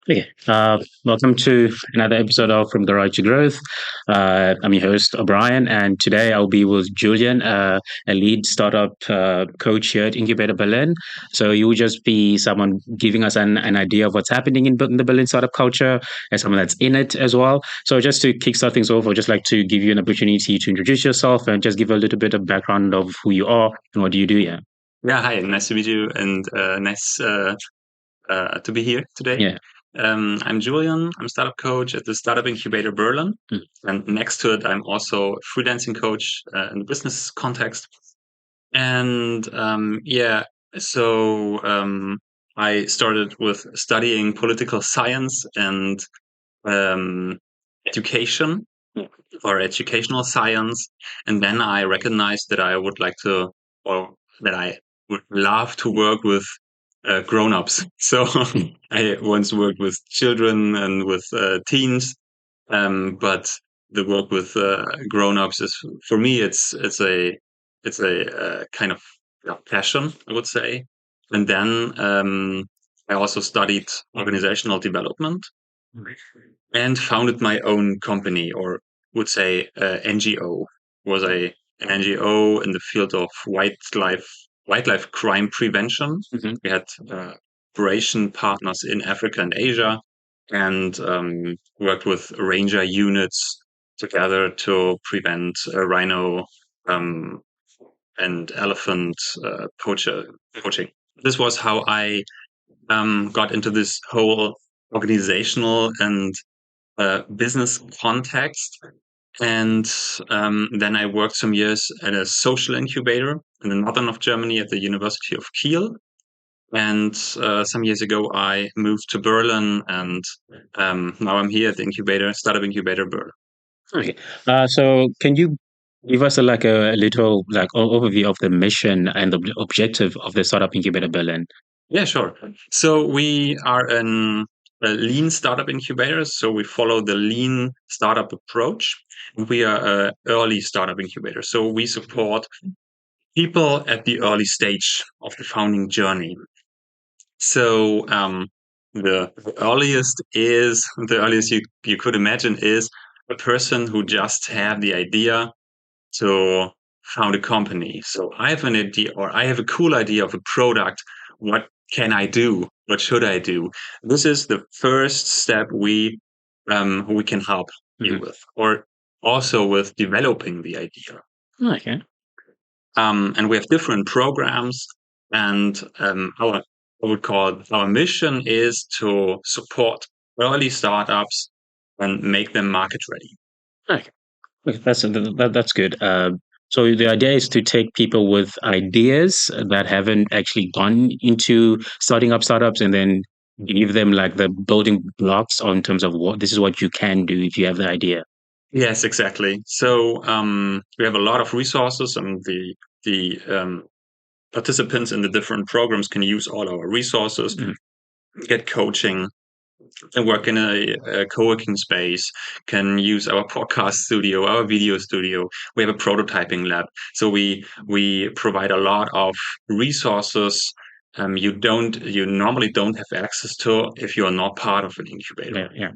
Okay, welcome to another episode of From the Road to Growth. I'm your host, O'Brien, and today I'll be with Julian, a lead startup coach here at Incubator Berlin. So you will just be someone giving us an idea of what's happening in the Berlin startup culture and someone that's in it as well. So just to kickstart things off, I'd just like to give you an opportunity to introduce yourself and just give a little bit of background of who you are and what do you do here. Yeah, hi, nice to meet you, and nice to be here today. Yeah. I'm Julian. I'm a startup coach at the Startup Incubator Berlin, Mm. and next to it, I'm also a freelancing coach in the business context. And so I started with studying political science and um, education Yeah. or educational science, and then I recognized that I would like to, or that I would love to work with grown-ups. So I once worked with children and with teens, but the work with grown-ups is, for me, it's a kind of, yeah, passion, I would say. And then I also studied organizational development and founded my own company, or would say NGO. Was an NGO in the field of wildlife crime prevention. Mhm. We had operation partners in Africa and Asia, and worked with ranger units together to prevent rhino um, and elephant poaching. This was how I got into this whole organizational and business context. And then I worked some years at a social incubator in the northern of Germany at the University of Kiel. And some years ago, I moved to Berlin, and now I'm here at the Startup Incubator Berlin. Okay. So can you give us a little overview of the mission and the objective of the Startup Incubator Berlin? Yeah, sure. So we are a lean startup incubator. So we follow the lean startup approach. We are an early startup incubator. So we support people at the early stage of the founding journey. So the earliest you could imagine is a person who just had the idea to found a company. So I have an idea, or I have a cool idea of a product. What can I do? What should I do? This is the first step we can help you Hmm. with, or also with developing the idea. Okay. And we have different programs, and I would call it, our mission is to support early startups and make them market ready. Okay. Okay, that's good. So the idea is to take people with ideas that haven't actually gone into starting up startups and then give them like the building blocks on terms of what this is what you can do if you have the idea. Yes, exactly. So we have a lot of resources, and the participants in the different programs can use all our resources, Mhm. get coaching, and work in a co-working space, can use our podcast studio, our video studio. We have a prototyping lab. So we provide a lot of resources you normally don't have access to if you are not part of an incubator. Yeah, yeah.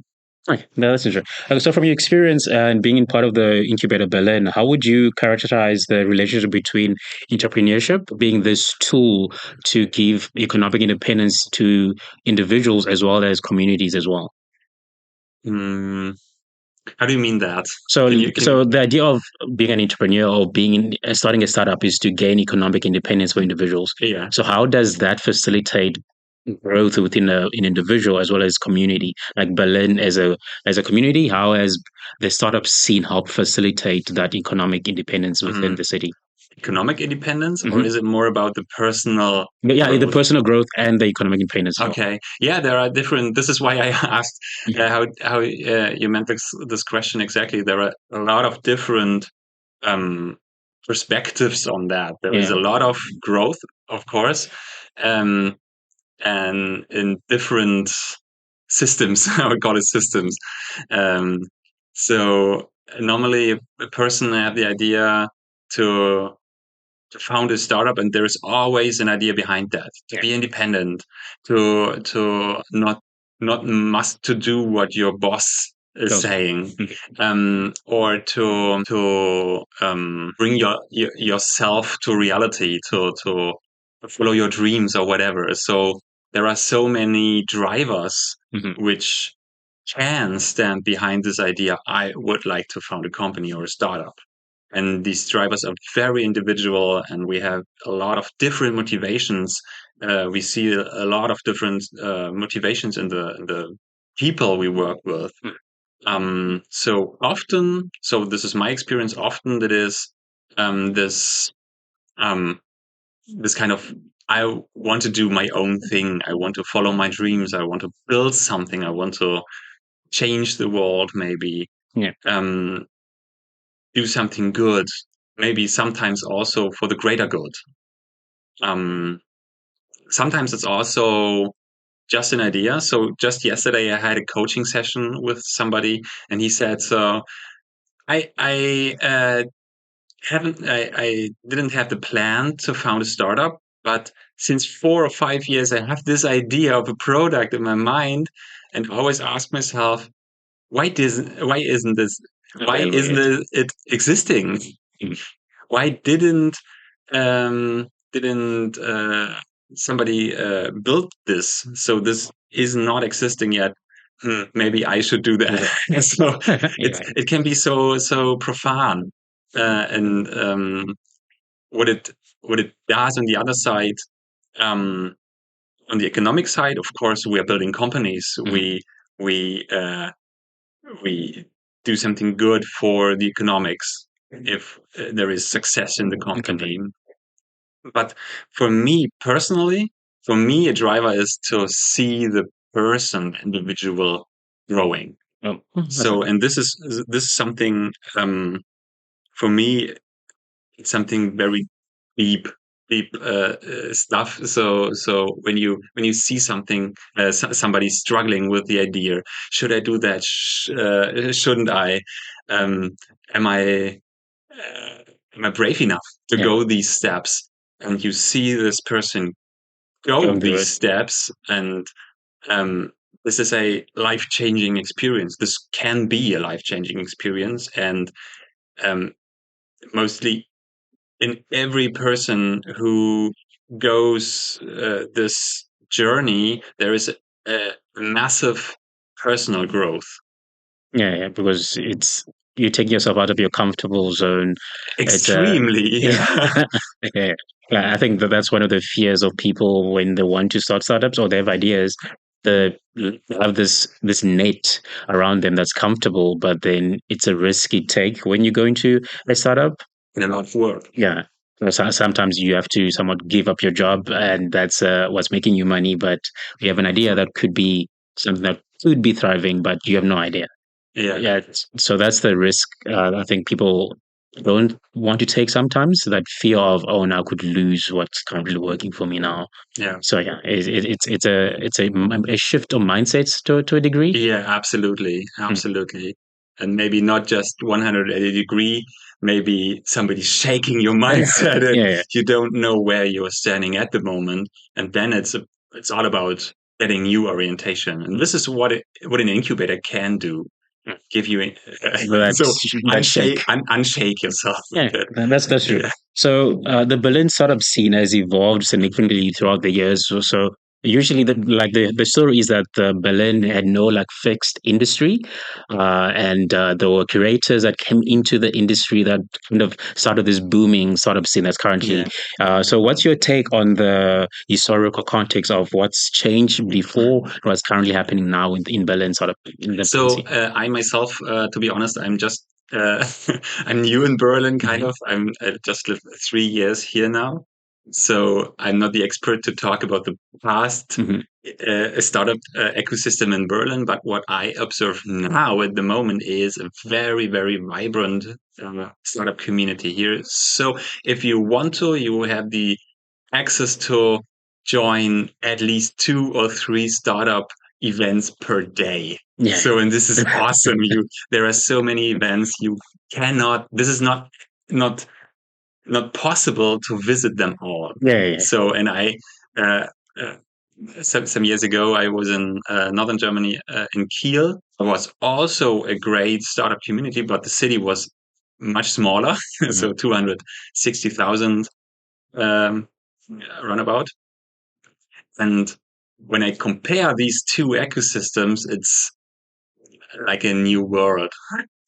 Okay, no, that's interesting. So, from your experience and being in part of the Incubator Berlin, how would you characterize the relationship between entrepreneurship being this tool to give economic independence to individuals as well as communities as well? Hmm, how do you mean that? So, Can you? so the idea of being an entrepreneur or starting a startup is to gain economic independence for individuals. Yeah. So, how does that facilitate growth within an individual as well as community? Like Berlin as a community, how has the startup scene helped facilitate that economic independence within Mhm. the city? Economic independence, or Hmm. is it more about the personal Yeah, the growth? personal growth and the economic independence as well. Okay. Yeah, there are different. This is why I asked Mhm. how you meant this question exactly. There are a lot of different um, perspectives on that. There is Yeah. a lot of growth, of course, um, and in different systems. I would call it systems. Um, so normally, a person had the idea to found a startup, and there's always an idea behind that, to Yeah. be independent, to not not must to do what your boss is saying, or to bring yourself to reality, to follow your dreams or whatever. So there are so many drivers which can stand behind this idea. I would like to found a company or a startup. And these drivers are very individual, and we have a lot of different motivations. We see a lot of different motivations in the people we work with. So often, so this is my experience. Often, that is this this kind of, I want to do my own thing. I want to follow my dreams. I want to build something. I want to change the world. Maybe. Yeah. Do something good, maybe sometimes also for the greater good. Sometimes it's also just an idea. So just yesterday I had a coaching session with somebody, and he said, so I I didn't have the plan to found a startup, but since 4 or 5 years I have this idea of a product in my mind, and always ask myself, why isn't it existing? Why didn't somebody build this? So this is not existing yet. Maybe I should do that. So it can be so profound, and what it does on the other side. On the economic side, of course, we are building companies. We we do something good for the economics if there is success in the company. But for me personally, a driver is to see the individual growing. So, and this is something, for me, it's something very deep stuff. So when you see something, somebody struggling with the idea, should I do that? Shouldn't I? Am I brave enough to go these steps? And you see this person go these steps, and this is a life-changing experience. This can be a life-changing experience, and mostly in every person who goes this journey, there is a massive personal growth. Yeah, because you take yourself out of your comfortable zone. Extremely. Yeah. I think that's one of the fears of people when they want to start startups or they have ideas. They have this net around them that's comfortable, but then it's a risky take when you go into a startup. And a lot of work. Yeah. So sometimes you have to somewhat give up your job, and that's what's making you money. But you have an idea that could be something that could be thriving, but you have no idea. Yeah. So that's the risk. I think people don't want to take sometimes, that fear of, oh, now I could lose what's currently working for me now. Yeah. So yeah, it's a shift of mindsets to a degree. Yeah, absolutely, absolutely. And maybe not just 180 degree, maybe somebody's shaking your mindset and you don't know where you're standing at the moment. And then it's all about getting new orientation. And this is what an incubator can do. Give you unshake yourself. Yeah, that's true. Yeah. So the Berlin startup scene has evolved significantly throughout the years. So usually, the story is that Berlin had no like fixed industry, and there were curators that came into the industry that kind of started this booming startup scene that's currently. Yeah. So what's your take on the historical context of what's changed before and what's currently happening now in Berlin startup? So I myself, to be honest, I'm just I'm new in Berlin, kind of. I just lived 3 years here now, so I'm not the expert to talk about the past startup ecosystem in Berlin. But what I observe now at the moment is a very, very vibrant startup community here. So if you want to, you have the access to join at least 2 or 3 startup events per day. Yeah. So, and this is awesome. There are so many events you cannot. This is not possible to visit them all. Yeah. So, and I some years ago, I was in northern Germany, in Kiel. It was also a great startup community, but the city was much smaller, so 260,000 um, runabout. And when I compare these two ecosystems, it's like a new world.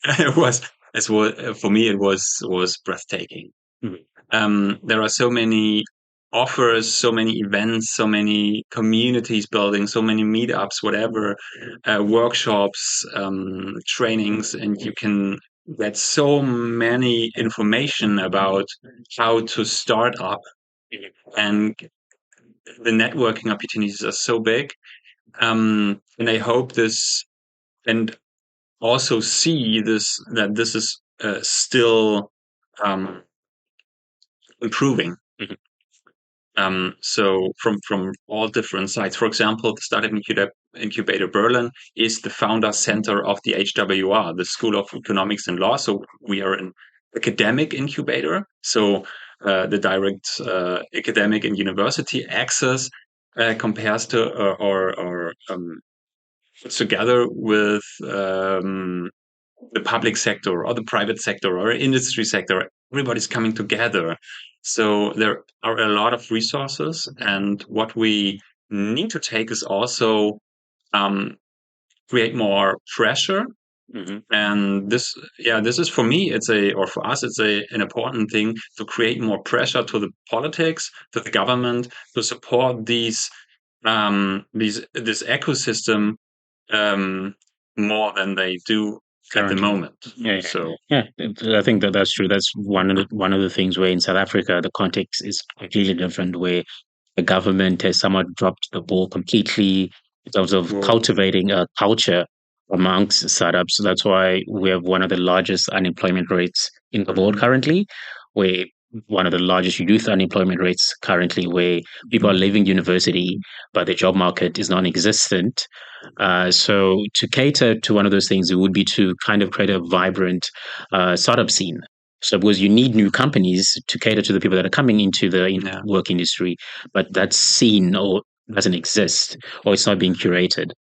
It was, for me, it was breathtaking. There are so many offers, so many events, so many communities building, so many meetups, whatever, workshops, trainings, and you can get so many information about how to start up, and the networking opportunities are so big. And I hope this, and also see this, that this is still improving. So from all different sides. For example, the Startup Incubator Berlin is the founder center of the HWR, the School of Economics and Law. So we are an academic incubator. So the direct academic and university access compares to, or together with the public sector or the private sector or industry sector. Everybody's coming together. So there are a lot of resources, and what we need to take is also create more pressure. And this is, for me, or for us, it's an important thing to create more pressure to the politics, to the government, to support this ecosystem more than they do at the moment. So I think that's true. That's one of the things where in South Africa the context is completely different, where the government has somewhat dropped the ball completely in terms of cultivating a culture amongst startups. That's why we have one of the largest unemployment rates in the world currently, where one of the largest youth unemployment rates currently, where people are leaving university, but the job market is non-existent. So to cater to one of those things, it would be to kind of create a vibrant startup scene. So because you need new companies to cater to the people that are coming into the work industry, but that scene or doesn't exist, or it's not being curated.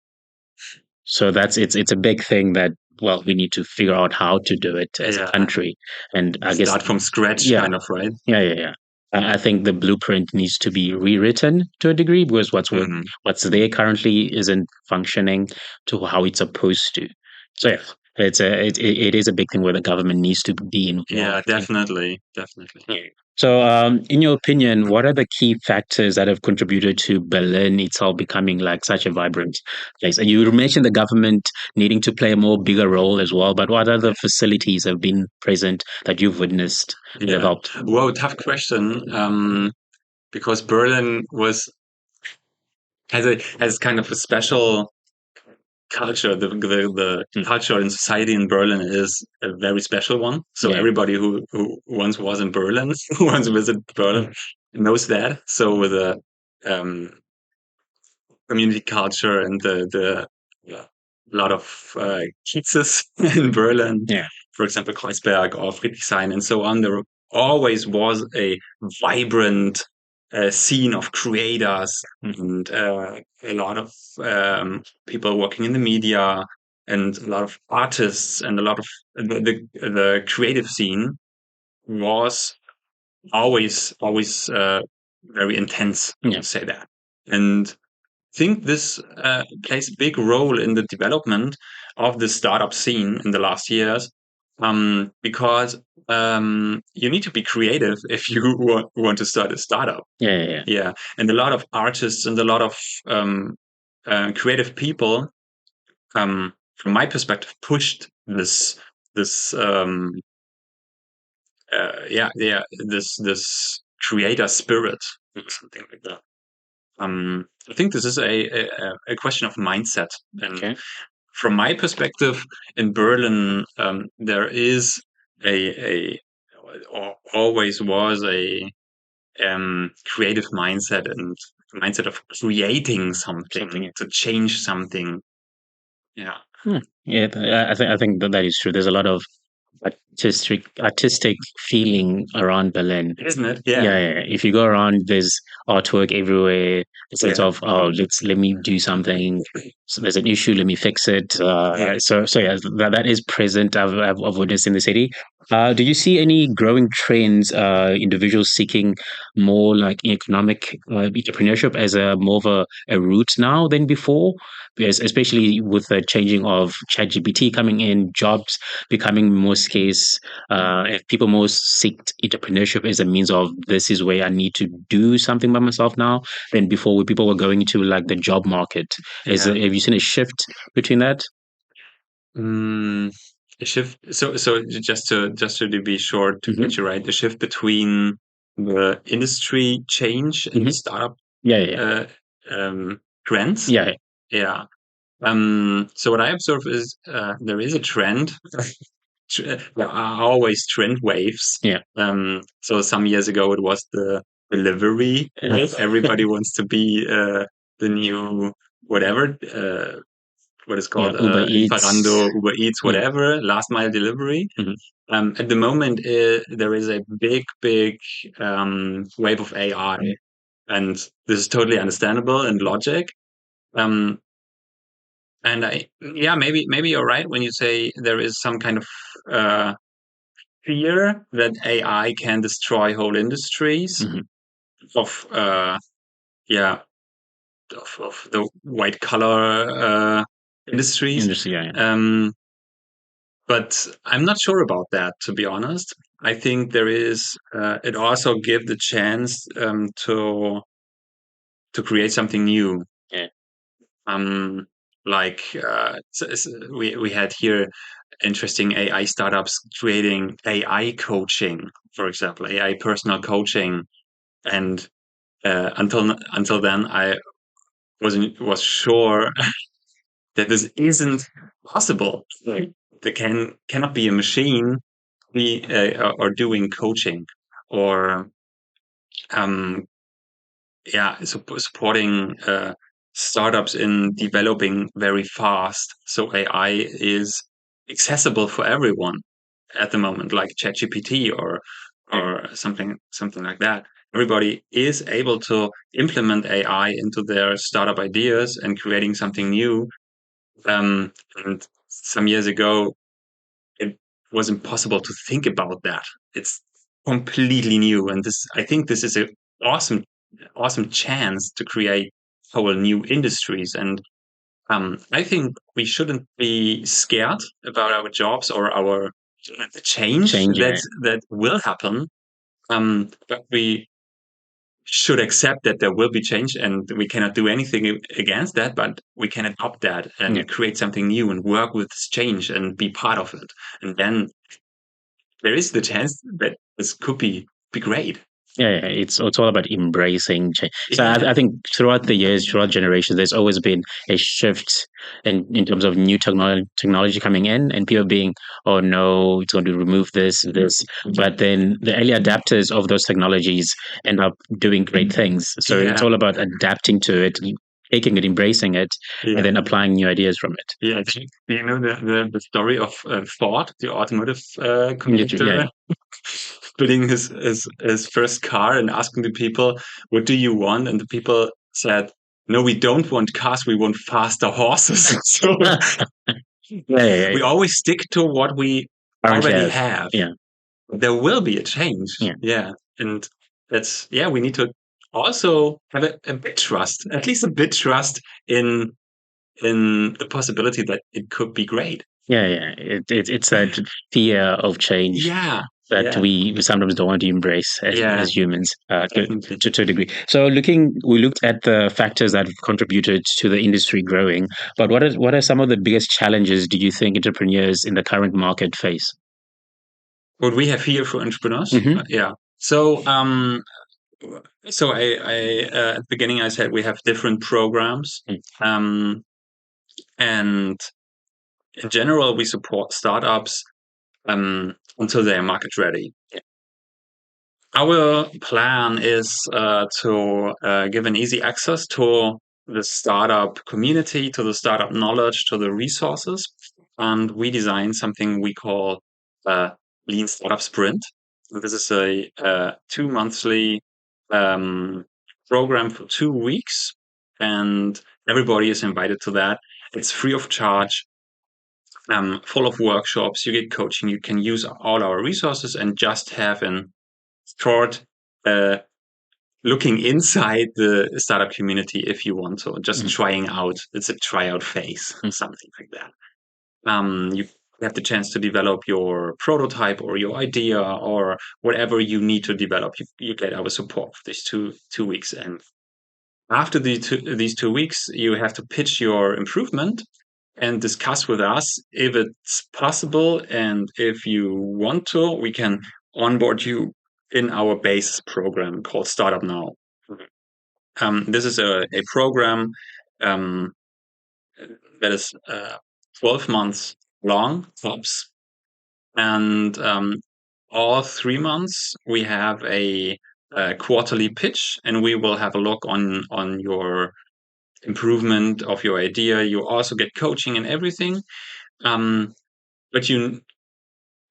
So it's a big thing that, well, we need to figure out how to do it as a country. And I guess start from scratch, kind of, right? Yeah. I think the blueprint needs to be rewritten to a degree, because what's there currently isn't functioning to how it's supposed to. So yeah, it is a big thing where the government needs to be involved. Yeah, definitely. Yeah. So, in your opinion, what are the key factors that have contributed to Berlin itself becoming like such a vibrant place? And you mentioned the government needing to play a more bigger role as well, but what other facilities have been present that you've witnessed developed? Whoa, tough question. Because Berlin has kind of a special culture. The culture and society in Berlin is a very special one. So everybody who once was in Berlin, who once visited Berlin, knows that. So with the community culture and the lot of Kiezes in Berlin, for example, Kreuzberg or Friedrichshain and so on, there always was a vibrant scene of creators and a lot of people working in the media and a lot of artists, and a lot of the creative scene was always very intense, I would say that. And think this plays a big role in the development of the startup scene in the last years, because you need to be creative if you want to start a startup. Yeah. And a lot of artists and a lot of creative people, from my perspective, pushed this this creator spirit, something like that. I think this is a question of mindset. And from my perspective, in Berlin, there is or always was a creative mindset, and mindset of creating something to change something. Yeah. Yeah, I think that is true. There's a lot of artistic feeling around Berlin, isn't it? yeah, Yeah. yeah, yeah. If you go around, there's artwork everywhere. A sense Yeah. of, oh, let me do something. So there's an issue, let me fix it. Yeah. So yeah, that is present. I've witnessed in the city. Do you see any growing trends? Individuals seeking more like economic entrepreneurship as a more of a route now than before, because especially with the changing of ChatGPT coming in, jobs becoming more scarce. If people most seek entrepreneurship as a means of, this is where I need to do something by myself now, than before, where people were going into like the job market. Yeah. Have you seen a shift between that? Mm, a shift. So just to be short, to Hmm. get you right, the shift between the industry change and Hmm. the startup Yeah, yeah, uh, um, trends. yeah, Yeah. So what I observe is there is a trend. There are always trend waves. yeah, So some years ago it was the delivery wave. Everybody wants to be the new whatever. What is yeah. called Uber Eats. Lieferando, Uber Eats, Yeah. whatever, last mile delivery. Hmm. At the moment, there is a big wave of AI, and this is totally understandable and logic. Um, and yeah, maybe you're right when you say there is some kind of uh, fear that AI can destroy whole industries Hmm. of yeah of the white collar industries. Industry. Yeah, Um, But I'm not sure about that, to be honest. I think there is. It also give the chance to create something new. yeah, Um, like we had here interesting AI startups creating AI coaching, for example, AI personal coaching, and until then, I was sure that this isn't possible. Like, there cannot be a machine be or doing coaching or um, yeah, supporting startups in developing very fast. So AI is accessible for everyone at the moment, like ChatGPT or something like that. Everybody is able to implement AI into their startup ideas and creating something new. And some years ago, it was impossible to think about that. It's completely new, and this I think this is a awesome chance to create whole new industries. And I think we shouldn't be scared about our jobs or our the change change. Yeah, that will happen. But we should accept that there will be change, and we cannot do anything against that. But we can adopt that yeah. and create something new and work with this change and be part of it. And then there is the chance that this could be great. Yeah, yeah, it's all about embracing change. So Yeah, I think throughout the years, throughout generations, there's always been a shift in terms of new technology coming in, and people being, oh no, it's going to remove this. But then the early adapters of those technologies end up doing great things. So it's yeah, all about adapting to it, taking it, embracing it, and yeah, then applying new ideas from it. yeah. Do you know the story of Ford, the automotive Yeah, contractor, building his first car and asking the people, "What do you want?" And the people said, "No, we don't want cars. We want faster horses." So yeah, yeah, yeah. we always stick to what we Currently already have. have. Yeah, There will be a change. yeah. Yeah. And that's, yeah, we need to also have a bit trust, at least a bit trust in the possibility that it could be great. Yeah, yeah. It's that fear of change Yeah. that Yeah. we sometimes don't want to embrace Yeah. as humans, Definitely. to a degree. So we looked at the factors that have contributed to the industry growing, but what are some of the biggest challenges do you think entrepreneurs in the current market face? What we have here for entrepreneurs. Hmm. Yeah. So, at the beginning, I said we have different programs. Um, and in general, we support startups until they are market ready. Our plan is to give an easy access to the startup community, to the startup knowledge, to the resources. And we design something we call Lean Startup Sprint. This is a 2-monthly program for 2 weeks, and everybody is invited to that. It's free of charge, full of workshops. You get coaching. You can use all our resources and just have a short looking inside the startup community if you want to, just trying out. It's a tryout phase, something like that. You have the chance to develop your prototype or your idea or whatever you need to develop. You get our support for these two weeks. And after these 2 weeks, you have to pitch your improvement and discuss with us if it's possible. And if you want to, we can onboard you in our base program called Startup Now. This is a program um, that is 12 months long, tops. And all 3 months, we have a quarterly pitch, and we will have a look on your improvement of your idea. You also get coaching and everything. But you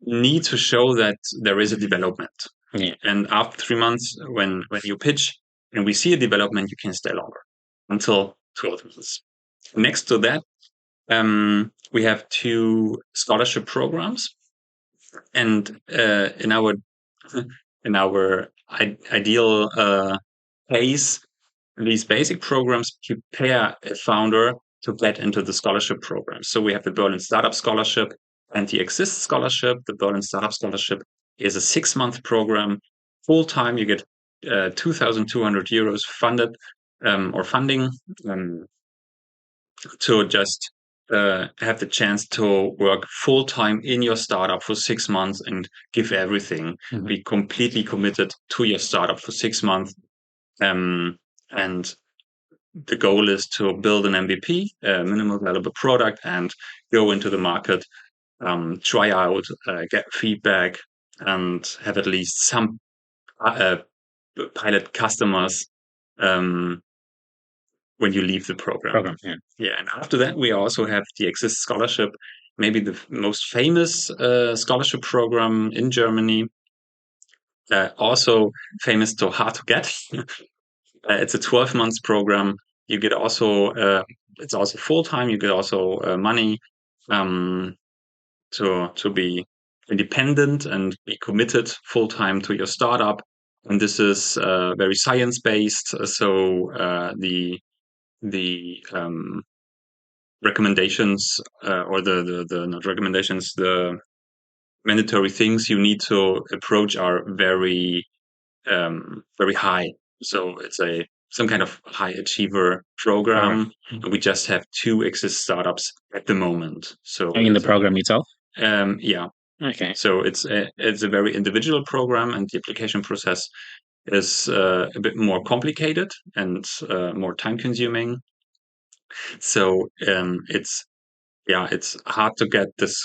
need to show that there is a development. Yeah. And after 3 months, when you pitch and we see a development, you can stay longer until 12 months. Next to that, we have 2 scholarship programs, and in our ideal case, these basic programs prepare a founder to get into the scholarship program. So we have the Berlin Startup Scholarship and the Exist Scholarship. The Berlin Startup Scholarship is a 6-month program. Full time, you get 2,200 euros funded or funding to just have the chance to work full time in your startup for 6 months and give everything. Be completely committed to your startup for 6 months. And the goal is to build an MVP, a minimal viable product, and go into the market, try out, get feedback, and have at least some pilot customers when you leave the program. Yeah. And after that, we also have the Exist Scholarship, maybe the most famous scholarship program in Germany. Also famous to hard to get. It's a 12 months program. You get also it's also full time. You get also money to be independent and be committed full time to your startup. And this is very science based. So the recommendations or the not recommendations, the mandatory things you need to approach are very very high. So it's some kind of high achiever program. We just have 2 Exist startups at the moment. So in the program itself? Yeah. Okay. So it's a very individual program, and the application process is a bit more complicated and more time consuming. So it's hard to get this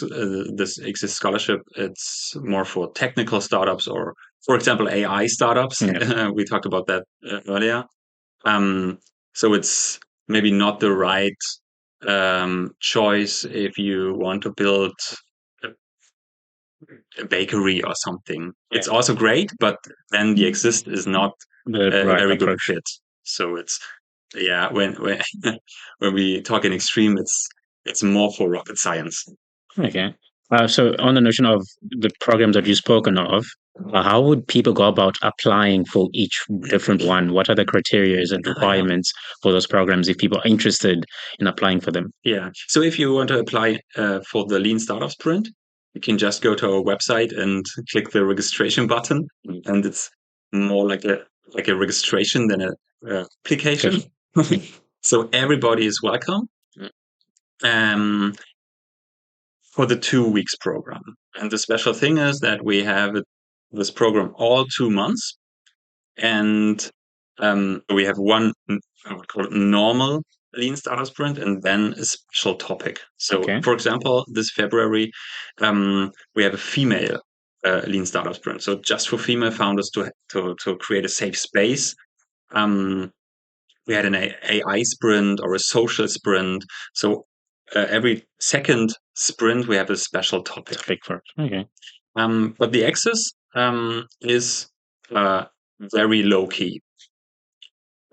Exist scholarship. It's more for technical startups or, for example, AI startups. Yeah. We talked about that earlier. So it's maybe not the right choice if you want to build a bakery or something. Yeah. It's also great, but then the Exist is not a very good fit. So it's when when we talk in extreme, it's more for rocket science. Okay. So on the notion of the programs that you've spoken of, how would people go about applying for each different one? What are the criteria and requirements for those programs if people are interested in applying for them? Yeah. So if you want to apply for the Lean Startup Sprint, you can just go to our website and click the registration button, and it's more like a registration than a application. So everybody is welcome. For the 2 weeks program. And the special thing is that we have this program all 2 months. And we have one, I would call it normal Lean Startup Sprint, and then a special topic. So, for example, this February, we have a female Lean Startup Sprint. So just for female founders to create a safe space. We had an AI sprint or a social sprint. So every second sprint, we have a special topic. Okay. But the access is very low key.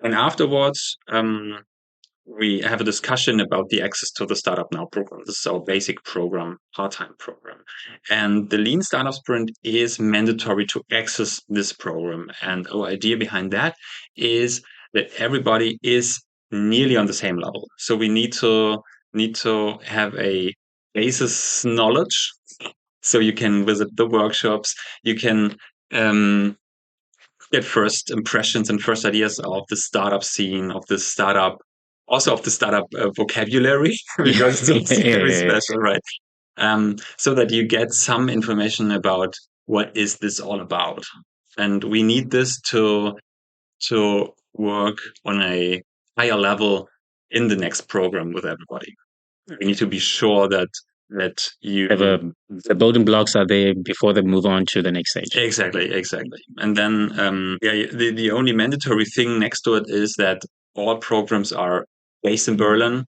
And afterwards, we have a discussion about the access to the Startup Now program. This is our basic program, part-time program. And the Lean Startup Sprint is mandatory to access this program. And our idea behind that is that everybody is nearly on the same level. So we need to have a basis knowledge. So you can visit the workshops, you can get first impressions and first ideas of the startup scene, of the startup, also of the startup vocabulary, because it's also very special, right? So that you get some information about what is this all about. And we need this to work on a higher level in the next program with everybody. We need to be sure that you the building blocks are there before they move on to the next stage. Exactly. And then the only mandatory thing next to it is that all programs are based in Berlin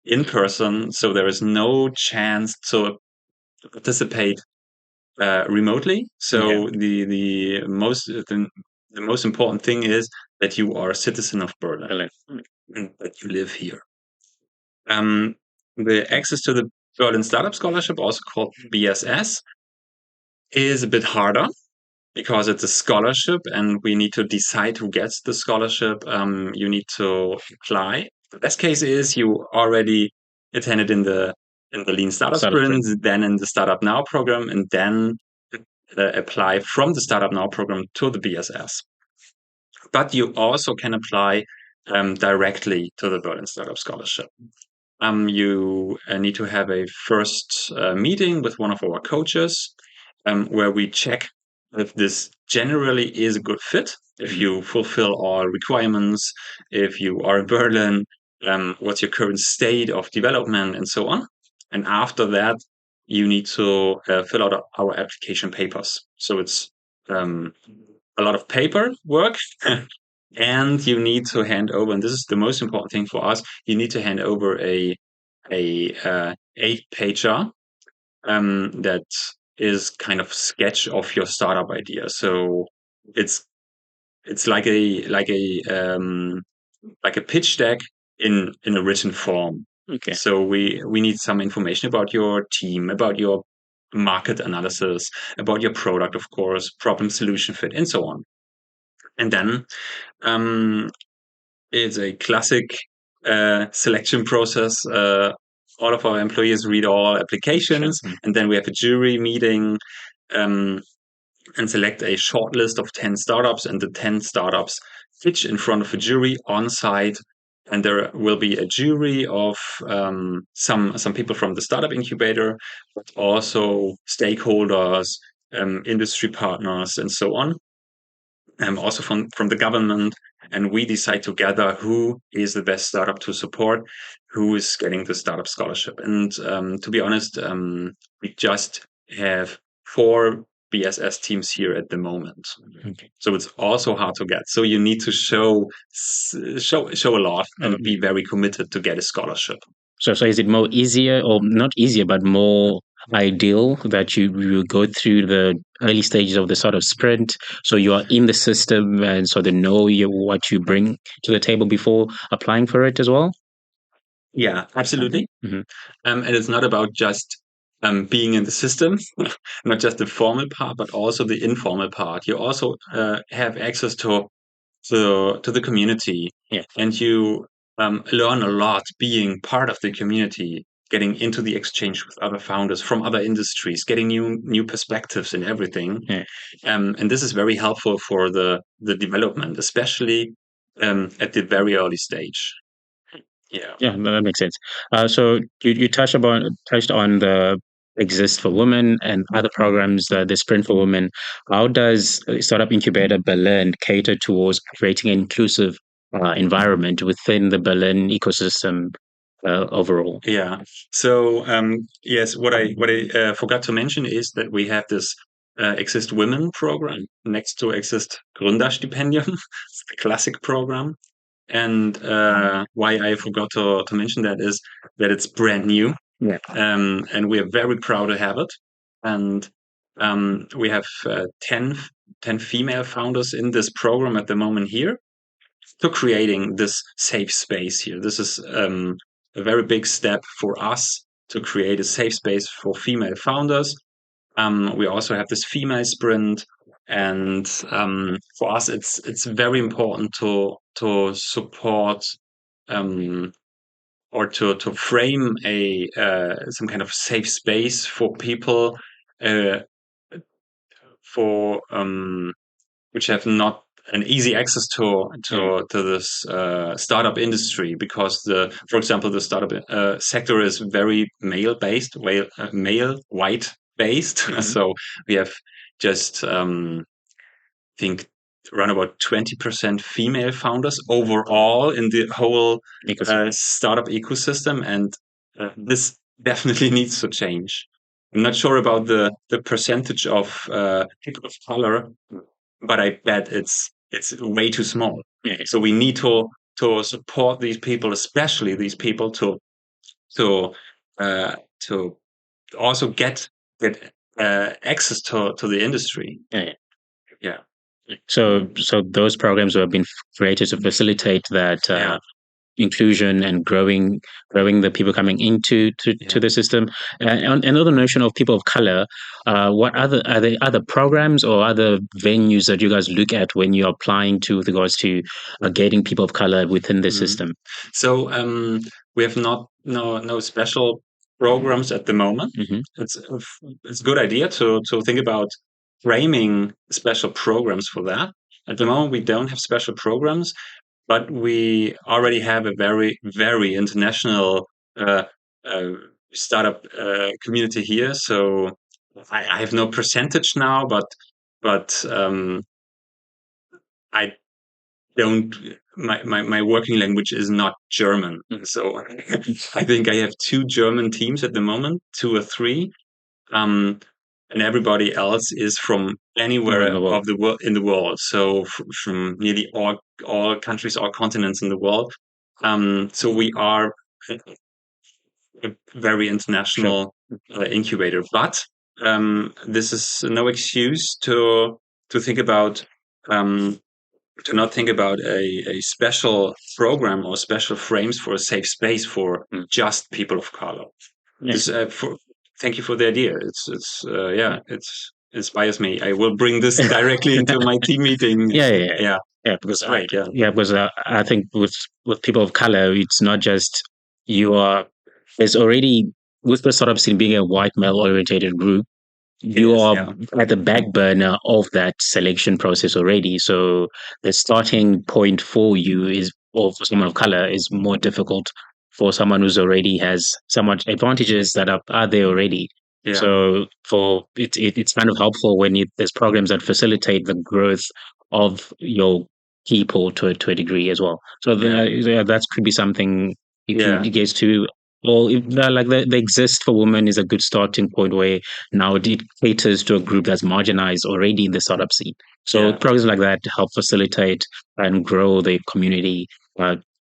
in person, so there is no chance to participate remotely. So the most important thing is that you are a citizen of Berlin and that you live here. The access to the Berlin Startup Scholarship, also called BSS, is a bit harder because it's a scholarship and we need to decide who gets the scholarship. You need to apply. The best case is you already attended in the Lean Startup Sprint, then in the Startup Now program, and then apply from the Startup Now program to the BSS. But you also can apply directly to the Berlin Startup Scholarship. You need to have a first meeting with one of our coaches where we check if this generally is a good fit, if you fulfill all requirements, if you are in Berlin, what's your current state of development, and so on. And after that, you need to fill out our application papers. So it's a lot of paper work. And you need to hand over, and this is the most important thing for us, you need to hand over a 8-pager that is kind of sketch of your startup idea. So it's like a pitch deck in a written form. Okay. So we need some information about your team, about your market analysis, about your product, of course, problem solution fit, and so on. And then it's a classic selection process. All of our employees read all applications, and then we have a jury meeting and select a short list of 10 startups, and the 10 startups pitch in front of a jury on site. And there will be a jury of some people from the Startup Incubator, but also stakeholders, industry partners, and so on. Also from the government, and we decide together who is the best startup to support, who is getting the startup scholarship. And to be honest, we just have 4 BSS teams here at the moment. Okay. So it's also hard to get. So you need to show a lot and be very committed to get a scholarship. So is it more easier, or not easier, but more ideal that you go through the early stages of the sort of sprint, so you are in the system and so they know what you bring to the table before applying for it as well? Yeah, absolutely. Mm-hmm. And it's not about just being in the system, not just the formal part, but also the informal part. You also have access to the community, and you learn a lot being part of the community, getting into the exchange with other founders from other industries, getting new perspectives in everything. And this is very helpful for the development, especially at the very early stage. Yeah, that makes sense. So you touched on the Exist for Women and other programs, the Sprint for Women. How does Startup Incubator Berlin cater towards creating an inclusive environment within the Berlin ecosystem overall? Yeah. So yes, what I forgot to mention is that we have this Exist Women program next to Exist Gründerstipendium, it's the classic program. And why I forgot to mention that is that it's brand new. And we are very proud to have it. And We have 10 female founders in this program at the moment here, to creating this safe space here. This is a very big step for us to create a safe space for female founders. We also have this female sprint, and for us, it's very important to support or to frame a some kind of safe space for people uh, for which have not an easy access to this startup industry, because for example, the startup sector is very male based, male white based. So we have just think around about 20% female founders overall in the whole startup ecosystem, and this definitely needs to change. I'm not sure about the percentage of people of color, but I bet it's way too small. So we need to support these people, especially these people, to uh, to also get access to the industry. Yeah. So those programs have been created to facilitate that inclusion and growing the people coming into to the system. And another notion of people of color, what other are there other programs or other venues that you guys look at when you're applying to with regards to getting people of color within the system? So we have no special programs at the moment. It's a good idea to think about framing special programs for that. At the moment, we don't have special programs, but we already have a very international uh, uh, startup community here. So I have no percentage now, but I don't. My working language is not German, so I think I have 2 German teams at the moment, 2 or 3. And everybody else is from anywhere of the world in the world. So from nearly all countries, all continents in the world. So we are a very international incubator, but this is no excuse to think about to not think about a special program or special frames for a safe space for just people of color. This, thank you for the idea. It inspires me. I will bring this directly into my team meeting. Yeah. Because Right. because I think with people of color, it's not just you are. There's already with the startup scene being a white male orientated group, you are at the back burner of that selection process already. So the starting point for you is, or for someone of color, is more difficult for someone who's already has so much advantages that are there already. So it's kind of helpful when there's programs that facilitate the growth of your people to a degree as well. So that could be something you guys to. Well, like the exist for women is a good starting point where now it caters to a group that's marginalized already in the startup scene. So programs like that help facilitate and grow the community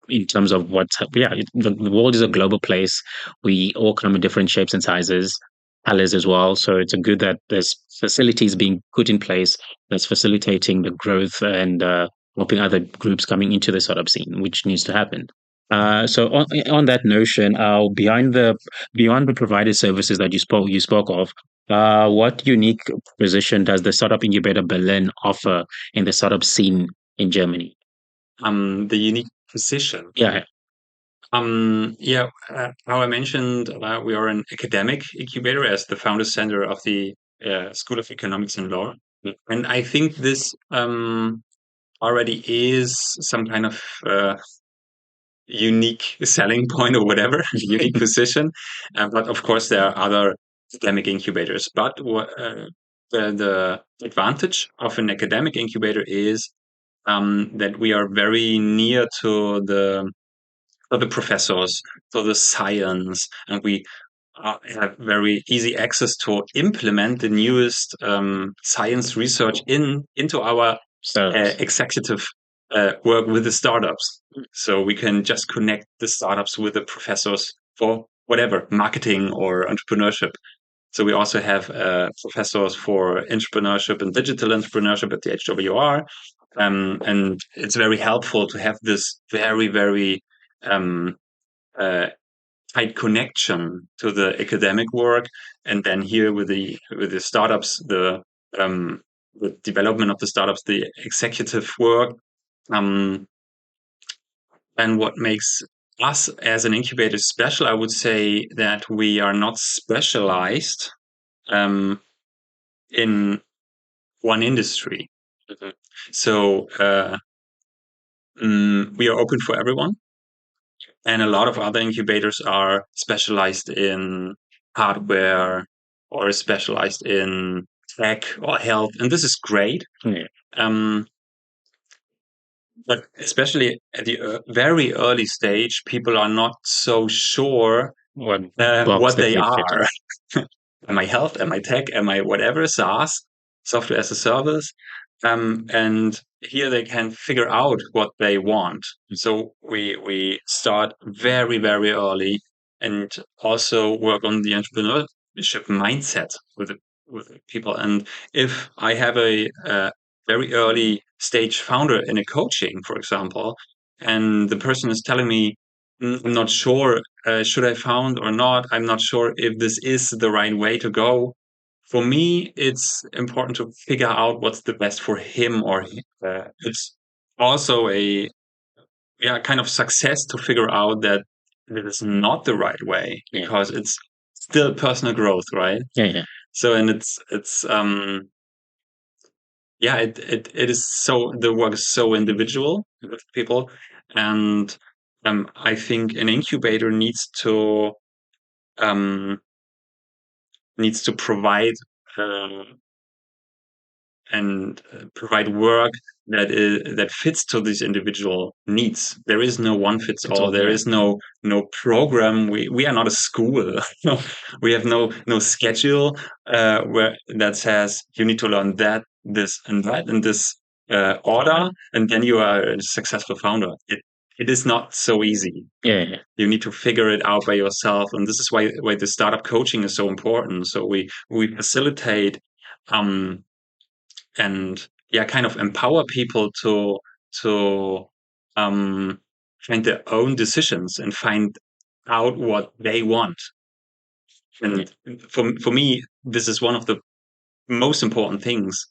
in terms of the world is a global place. We all come in different shapes and sizes, colors as well. So it's a good that there's facilities being put in place that's facilitating the growth and helping other groups coming into the startup scene, which needs to happen. So on that notion, beyond the provided services that you spoke of, what unique position does the Startup Incubator Berlin offer in the startup scene in Germany? The unique position. How I mentioned, we are an academic incubator as the founder center of the School of Economics and Law, and I think this already is some kind of unique selling point or whatever, unique position. But of course, there are other academic incubators. But the advantage of an academic incubator is that we are very near to the professors, to the science, and we have very easy access to implement the newest science research into our executive work with the startups. So we can just connect the startups with the professors for whatever, marketing or entrepreneurship. So we also have professors for entrepreneurship and digital entrepreneurship at the HWR. And it's very helpful to have this very, very um, uh, tight connection to the academic work, and then here with the startups, the development of the startups, the executive work. And what makes us as an incubator special, I would say that we are not specialized in one industry. Mm-hmm. So we are open for everyone. And a lot of other incubators are specialized in hardware or specialized in tech or health. And this is great. Yeah. But especially at the very early stage, people are not so sure What what box they they fit are. Am I health? Am I tech? Am I whatever? SaaS, software as a service? And here they can figure out what they want. So we start very, very early and also work on the entrepreneurship mindset with people. And if I have a very early stage founder in a coaching, for example, and the person is telling me, I'm not sure, should I found or not? I'm not sure if this is the right way to go. For me, it's important to figure out what's the best for him or it's also a kind of success to figure out that it is not the right way, because it's still personal growth, right? Yeah. So, and it's it is so, the work is so individual with people. And I think an incubator um, needs to provide uh, provide work that fits to these individual needs. There is no one fits all. There is no program. We are not a school. We have no schedule where that says you need to learn that, this, and that in this order, and then you are a successful founder. It is not so easy. Yeah. You need to figure it out by yourself, and this is why the startup coaching is so important. So we facilitate and kind of empower people to um, find their own decisions and find out what they want. And for me, this is one of the most important things.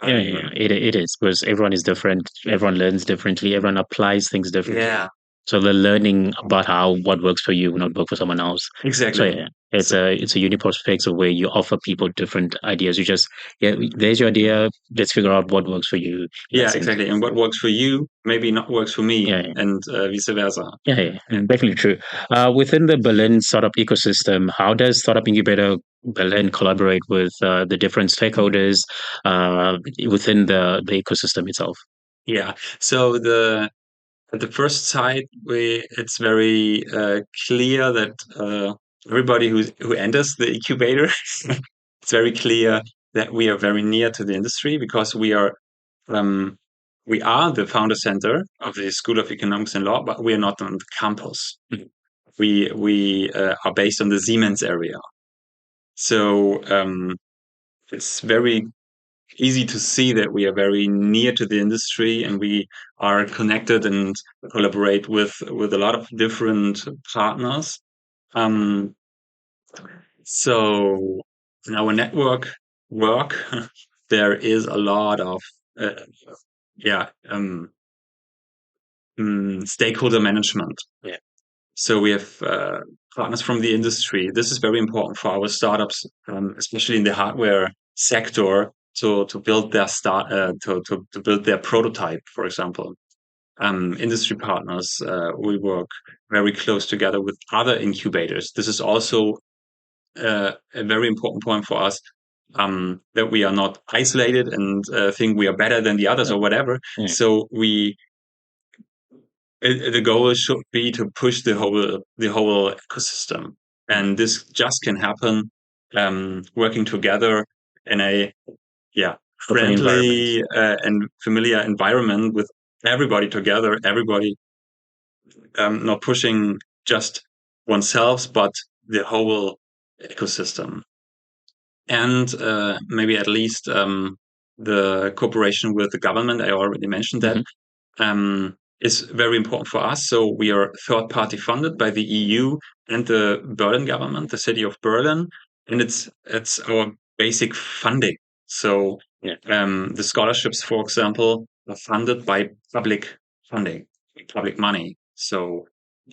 Yeah. It is, because everyone is different. Everyone learns differently. Everyone applies things differently. Yeah, So the learning about what works for you will not work for someone else. So exactly. yeah, it's a unique perspective where you offer people different ideas. You just, there's your idea. Let's figure out what works for you. Yeah, exactly. And what works for you maybe not works for me, Yeah. and vice versa. Yeah, definitely true. Within the Berlin startup ecosystem, how does Startup Incubator Berlin collaborate with the different stakeholders within the ecosystem itself? Yeah. So at the first sight, it's very clear that everybody who enters the incubator, it's very clear that we are very near to the industry, because um, we are the founder center of the School of Economics and Law, but we are not on the campus. We are based on the Siemens area, so it's very easy to see that we are very near to the industry, and we are connected and collaborate with a lot of different partners. Um, so in our network work, there is a lot of uh, yeah stakeholder management. Yeah. So we have partners from the industry. This is very important for our startups, especially in the hardware sector, to build their to build their prototype, for example. Industry partners, we work very close together with other incubators. This is also a very important point for us, that we are not isolated and think we are better than the others or whatever. So the goal should be to push the whole ecosystem, and this just can happen working together in a friendly and familiar environment with everybody together, everybody not pushing just oneself but the whole ecosystem. and maybe at least the cooperation with the government. I already mentioned that. Is very important for us. So we are third party funded by the EU and the Berlin government, the city of Berlin, and it's our basic funding. So the scholarships, for example, are funded by public funding, public money. So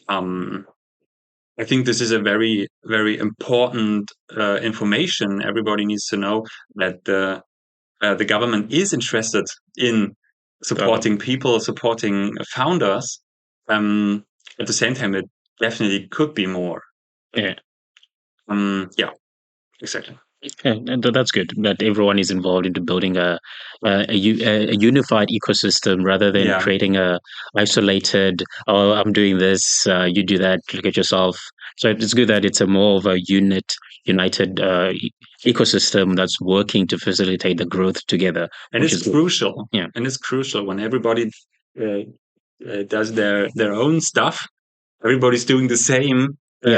I think this is a very, very important information. Everybody needs to know that the government is interested in supporting people, supporting founders. At the same time, it definitely could be more. Yeah. Yeah, exactly. Yeah, that's good that everyone is involved into building a unified ecosystem rather than creating a isolated. Oh, I'm doing this, you do that. Look at yourself. So it's good that it's a more of a united ecosystem that's working to facilitate the growth together. And it's crucial. Yeah, and it's crucial when everybody does their own stuff. Everybody's doing the same in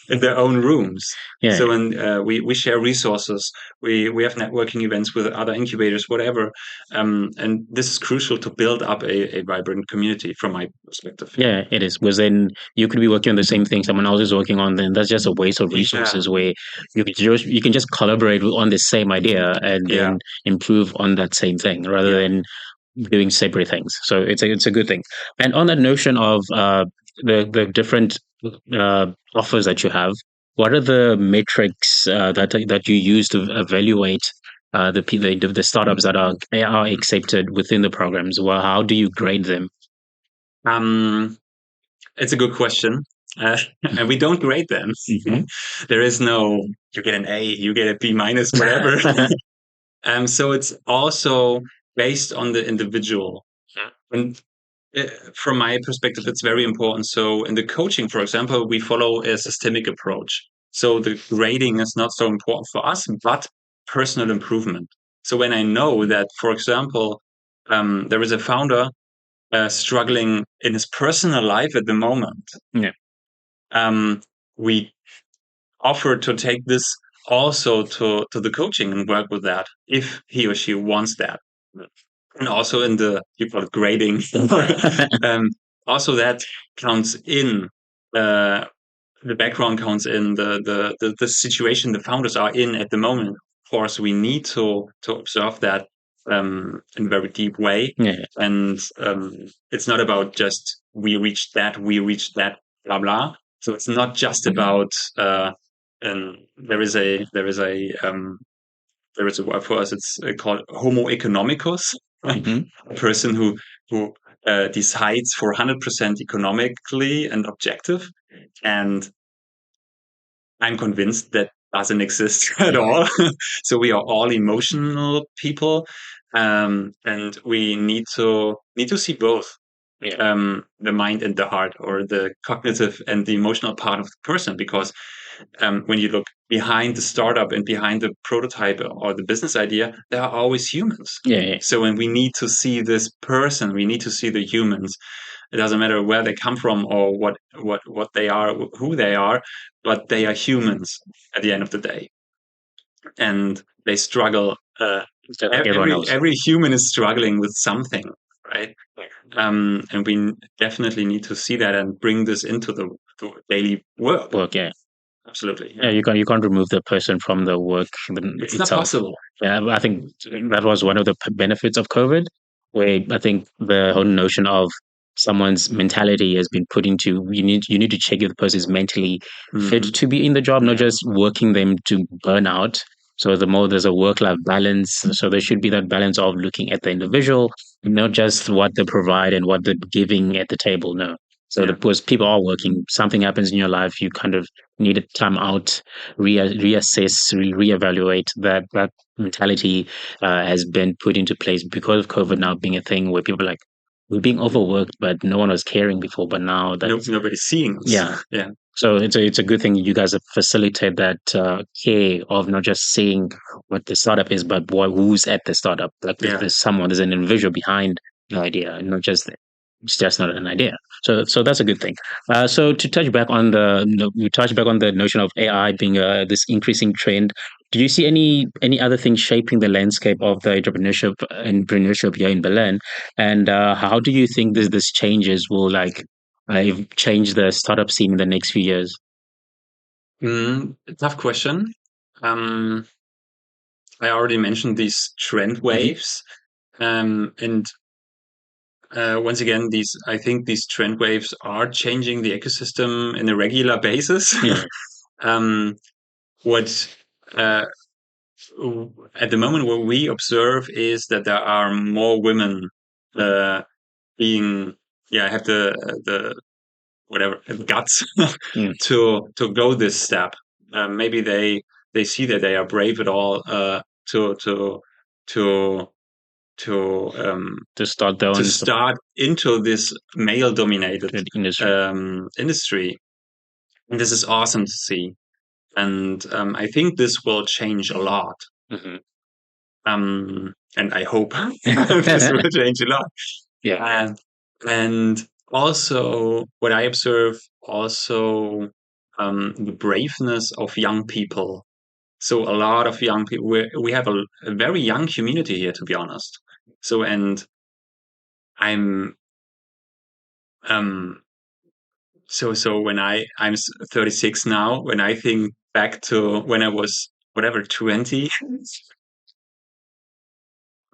their own rooms. Yeah. So when we share resources, we have networking events with other incubators, whatever, and this is crucial to build up a vibrant community from my perspective. Yeah, it is. Because then you could be working on the same thing someone else is working on, then that's just a waste of resources where you can just collaborate on the same idea and then improve on that same thing rather than doing separate things. So it's a good thing. And on that notion of the different offers that you have, what are the metrics that you use to evaluate the startups that are accepted within the programs? Well, how do you grade them? It's a good question. And we don't grade them. There is no, you get an A, you get a B minus, whatever. So it's also based on the individual. And from my perspective, it's very important. So in the coaching, for example, we follow a systemic approach. So the grading is not so important for us, but personal improvement. So when I know that, for example, there is a founder struggling in his personal life at the moment, we offer to take this also to the coaching and work with that if he or she wants that. And also in the, you call it grading, also that counts in, the background counts in the situation the founders are in at the moment. Of course, we need to observe that in a very deep way. And it's not about just we reached that, blah blah. So it's not just about there is a word for us. It's called Homo economicus, a person who decides for 100% economically and objective. And I'm convinced that doesn't exist at all. So we are all emotional people, and we need to see both. The mind and the heart, or the cognitive and the emotional part of the person, because when you look behind the startup and behind the prototype or the business idea, there are always humans. So when we need to see this person, we need to see the humans. It doesn't matter where they come from or what they are, who they are, but they are humans at the end of the day, and they struggle. Every human is struggling with something, right? And we definitely need to see that and bring this into the daily work. Absolutely. Yeah, you can't remove the person from the work. It's not possible. Yeah, I think that was one of the benefits of COVID, where I think the whole notion of someone's mentality has been put into you need to check if the person is mentally fit to be in the job, not just working them to burn out. So the more there's a work-life balance, so there should be that balance of looking at the individual, not just what they provide and what they're giving at the table. No. So because people are working, something happens in your life, you kind of need a time out, reassess, reevaluate. That mentality has been put into place because of COVID now being a thing where people are like, we're being overworked, but no one was caring before. But now that nobody's seeing us. Yeah. So it's a good thing you guys have facilitated that care of not just seeing what the startup is, but who's at the startup. Like there's an individual behind the idea, not just it's just not an idea. So that's a good thing. So to touch back on the notion of AI being this increasing trend, do you see any other things shaping the landscape of the entrepreneurship here in Berlin? And how do you think this changes will change the startup scene in the next few years? Tough question. Um, I already mentioned these trend Mhm. waves, and once again, I think these trend waves are changing the ecosystem in a regular basis. Yeah. um, what uh, at the moment what we observe is that there are more women uh, being have the whatever guts Mm. to go this step. Maybe they see that they are brave at all to to to to um, To start their to own start into this male dominated industry. industry, and this is awesome to see. And I think this will change a lot. Mhm. And I hope this will change a lot. Yeah. And also, what I observe also the braveness of young people. So a lot of young people. We have a very young community here, to be honest. So and I'm um so when I'm 36 now. When I think back to when I was whatever 20,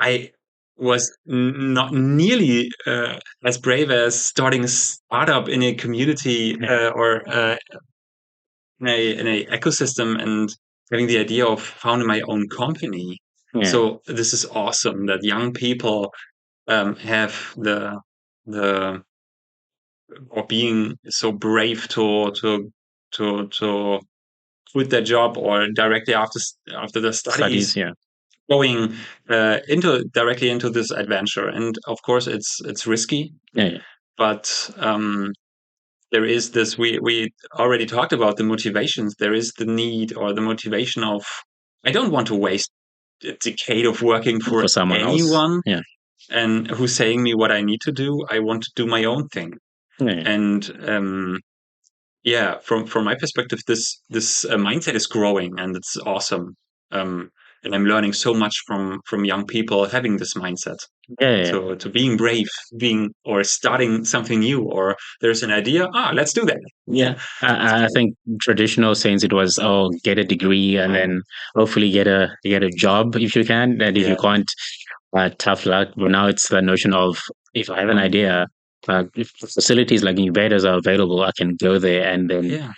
I was not nearly as brave as starting a startup in a community or in a ecosystem and having the idea of founding my own company. Yeah. So this is awesome that young people have the or being so brave to quit their job or directly after the Studies. studies Yeah. going into directly into this adventure. And of course, it's risky, Yeah. Yeah. but there is this. We already talked about the motivations. There is the need or the motivation of I don't want to waste a decade of working for For someone else. anyone Yeah. and who's saying me what I need to do. I want to do my own thing. Yeah. And from my perspective, this mindset is growing and it's awesome. Um, and I'm learning so much from young people having this mindset Yeah. Yeah. to being brave, being or starting something new, or there's an idea. Let's do that. Yeah, I think traditional sense it was, oh, get a degree and then hopefully get a job if you can. And if you Yeah, can't, tough luck. But now it's the notion of, if I have an idea, if facilities like incubators are available, I can go there and then yeah,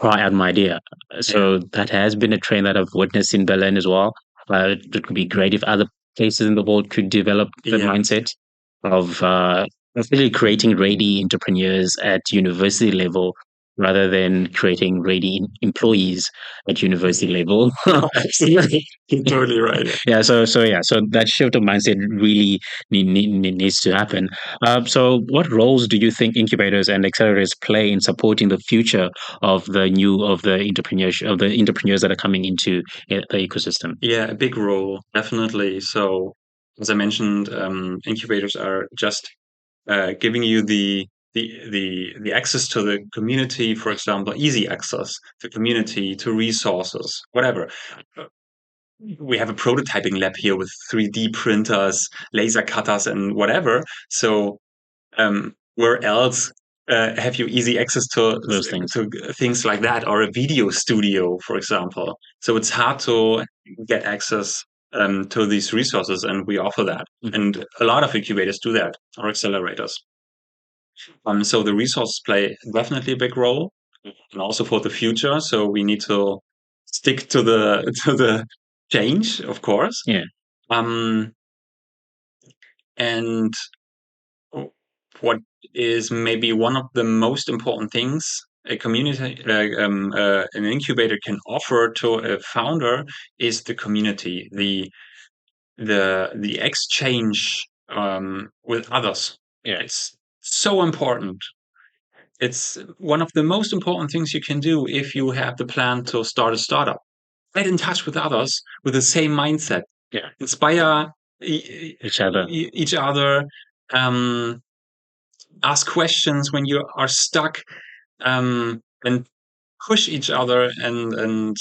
try out my idea. yeah, So that has been a trend that I've witnessed in Berlin as well. It would be great if other places in the world could develop the yeah. mindset of really creating ready entrepreneurs at university level rather than creating ready employees at university level. Absolutely, you're totally right. So that shift of mindset really needs to happen. So what roles do you think incubators and accelerators play in supporting the future of the entrepreneurs that are coming into the ecosystem? Yeah, a big role, definitely. So, as I mentioned, incubators are just giving you the access to the community, for example, easy access to community, to resources, whatever. Uh, We have a prototyping lab here with 3D printers, laser cutters, and whatever. So, where else have you easy access Those things. to things like that, or a video studio, for example? So it's hard to get access to these resources, and we offer that. Mhm. And a lot of incubators do that, or accelerators. So the resources play definitely a big role, and also for the future. So we need to stick to the to the change, of course. Yeah, Um, and what is maybe one of the most important things a community, an incubator can offer to a founder is the community, the exchange with others. yeah, It's so important. It's one of the most important things you can do if you have the plan to start a startup. Get in touch with others with the same mindset. yeah. Inspire Each other. each other. Um, Ask questions when you are stuck, and push each other and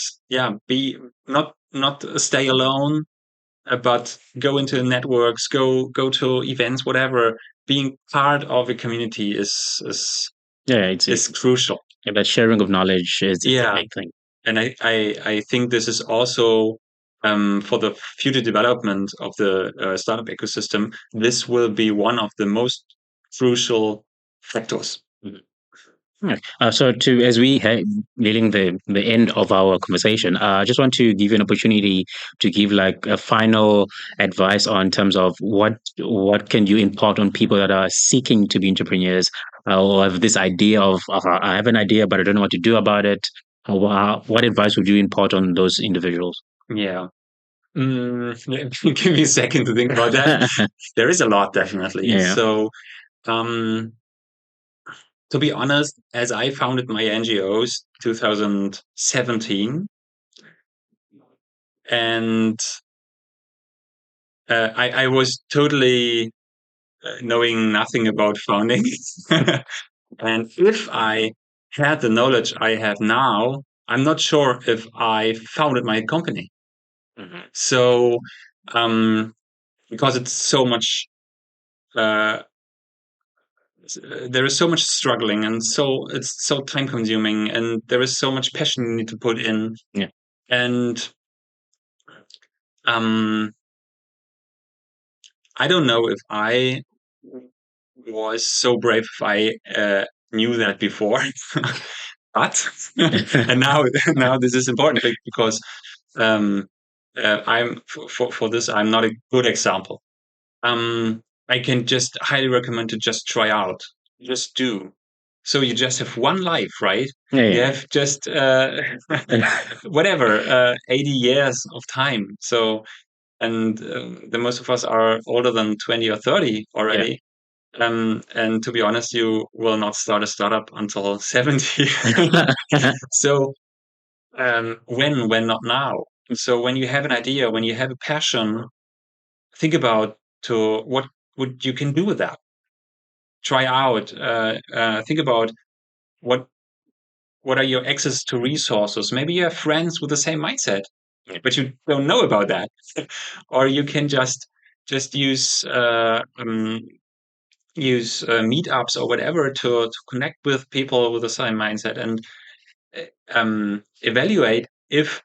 be not not stay alone, but go into networks, go to events, whatever. Being part of a community Yeah, it's is crucial. that sharing of knowledge is a Yeah, big thing. and I think this is also for the future development of the startup ecosystem. This will be one of the most crucial factors. Yeah. So, to as we nearing the end of our conversation, I just want to give you an opportunity to give like a final advice on terms of what can you impart on people that are seeking to be entrepreneurs, or have this idea of I have an idea but I don't know what to do about it. What advice would you impart on those individuals? Yeah. Give me a second to think about that. There is a lot, definitely. Yeah. So, um, to be honest, as I founded my NGOs 2017, and I was totally knowing nothing about founding. And if I had the knowledge I have now, I'm not sure if I founded my company. Mhm. So, um, because it's so much, uh, there is so much struggling, and so it's so time consuming, and there is so much passion you need to put in. Yeah. And um, I don't know if I was so brave if I knew that before. But and now this is important because um, I'm for this I'm not a good example. I can just highly recommend to just try out, just do. So you just have one life, right? Yeah. You Yeah. have just whatever 80 years of time. So and the most of us are older than 20 or 30 Yeah. already. And to be honest, you will not start a startup until 70. So when not now? So when you have an idea, when you have a passion, think about to what you can do with that. Try out. Think about what what are your access to resources. Maybe you have friends with the same mindset, but you don't know about that, or you can just use meetups or whatever to connect with people with the same mindset and evaluate if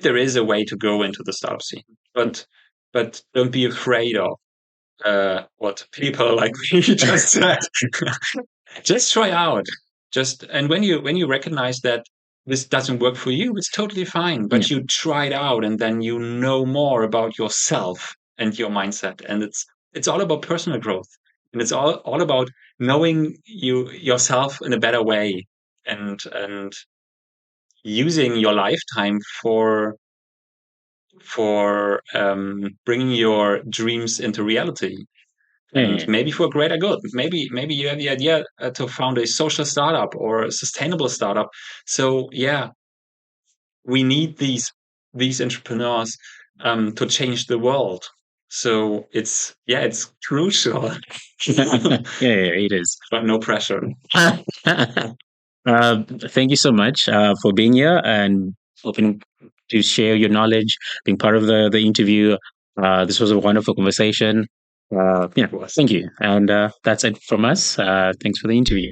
there is a way to go into the startup scene. But don't be afraid of what people like me just said. Just try out. Just and when you recognize that this doesn't work for you, it's totally fine. Yeah. But you tried out, and then you know more about yourself and your mindset, and it's all about personal growth, and it's all about knowing yourself in a better way, and using your lifetime for bringing your dreams into reality, and Yeah. maybe for a greater good. Maybe you have the idea to found a social startup or a sustainable startup. So yeah, we need these entrepreneurs to change the world. So it's crucial, Yeah, yeah, it is. but no pressure. Thank you so much for being here and opening to share your knowledge, being part of the interview. This was a wonderful conversation. Yeah, Of course. thank you. And that's it from us. Thanks for the interview.